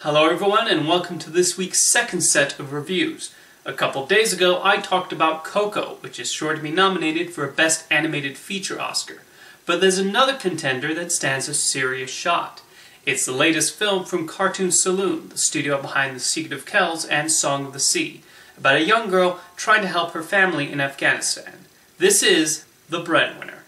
Hello everyone, and welcome to this week's second set of reviews. A couple days ago I talked about Coco, which is sure to be nominated for a Best Animated Feature Oscar. But there's another contender that stands a serious shot. It's the latest film from Cartoon Saloon, the studio behind The Secret of Kells and Song of the Sea, about a young girl trying to help her family in Afghanistan. This is The Breadwinner.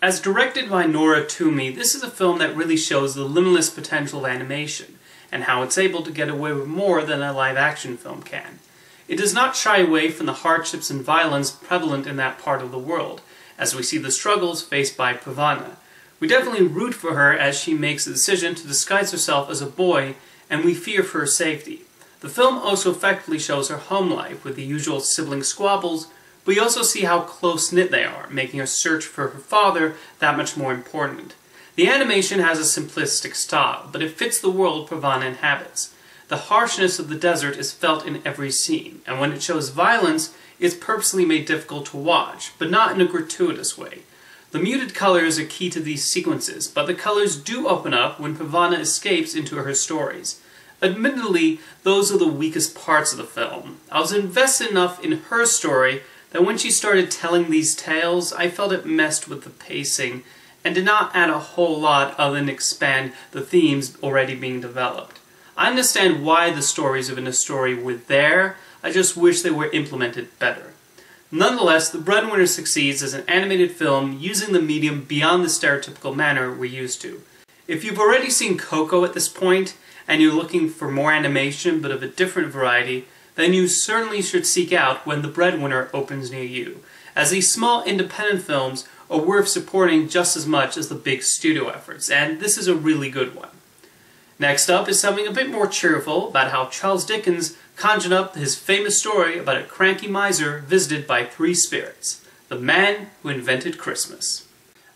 As directed by Nora Toomey, this is a film that really shows the limitless potential of animation, and how it's able to get away with more than a live-action film can. It does not shy away from the hardships and violence prevalent in that part of the world, as we see the struggles faced by Pavana. We definitely root for her as she makes the decision to disguise herself as a boy, and we fear for her safety. The film also effectively shows her home life, with the usual sibling squabbles, but we also see how close-knit they are, making her search for her father that much more important. The animation has a simplistic style, but it fits the world Pavana inhabits. The harshness of the desert is felt in every scene, and when it shows violence, it's purposely made difficult to watch, but not in a gratuitous way. The muted colors are key to these sequences, but the colors do open up when Pavana escapes into her stories. Admittedly, those are the weakest parts of the film. I was invested enough in her story that when she started telling these tales, I felt it messed with the pacing, and did not add a whole lot other than expand the themes already being developed. I understand why the stories within a story were there, I just wish they were implemented better. Nonetheless, The Breadwinner succeeds as an animated film using the medium beyond the stereotypical manner we're used to. If you've already seen Coco at this point, and you're looking for more animation but of a different variety, then you certainly should seek out when The Breadwinner opens near you, as these small independent films are worth supporting just as much as the big studio efforts, and this is a really good one. Next up is something a bit more cheerful about how Charles Dickens conjured up his famous story about a cranky miser visited by three spirits, the man who invented Christmas.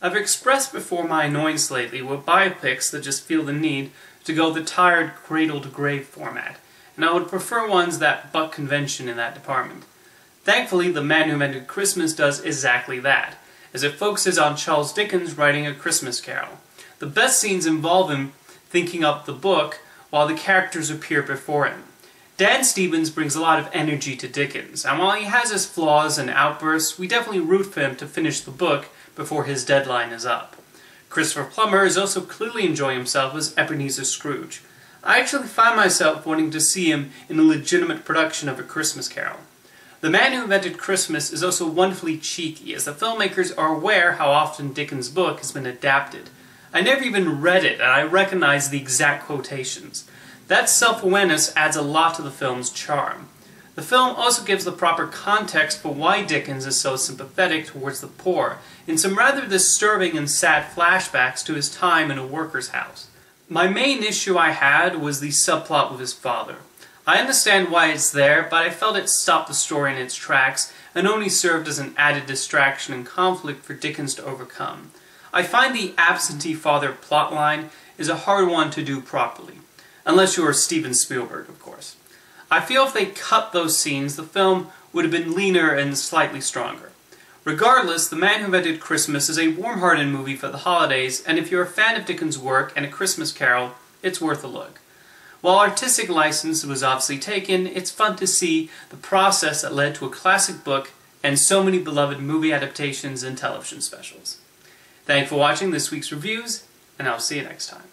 I've expressed before my annoyance lately with biopics that just feel the need to go the tired cradle-to-grave format, and I would prefer ones that buck convention in that department. Thankfully, The Man Who Invented Christmas does exactly that, as it focuses on Charles Dickens writing A Christmas Carol. The best scenes involve him thinking up the book while the characters appear before him. Dan Stevens brings a lot of energy to Dickens, and while he has his flaws and outbursts, we definitely root for him to finish the book before his deadline is up. Christopher Plummer is also clearly enjoying himself as Ebenezer Scrooge. I actually find myself wanting to see him in a legitimate production of A Christmas Carol. The Man Who Invented Christmas is also wonderfully cheeky, as the filmmakers are aware how often Dickens' book has been adapted. I never even read it, and I recognize the exact quotations. That self-awareness adds a lot to the film's charm. The film also gives the proper context for why Dickens is so sympathetic towards the poor, in some rather disturbing and sad flashbacks to his time in a worker's house. My main issue I had was the subplot with his father. I understand why it's there, but I felt it stopped the story in its tracks and only served as an added distraction and conflict for Dickens to overcome. I find the absentee father plotline is a hard one to do properly. Unless you're Steven Spielberg, of course. I feel if they cut those scenes, the film would have been leaner and slightly stronger. Regardless, The Man Who Invented Christmas is a warm-hearted movie for the holidays, and if you're a fan of Dickens' work and A Christmas Carol, it's worth a look. While artistic license was obviously taken, it's fun to see the process that led to a classic book and so many beloved movie adaptations and television specials. Thanks for watching this week's reviews, and I'll see you next time.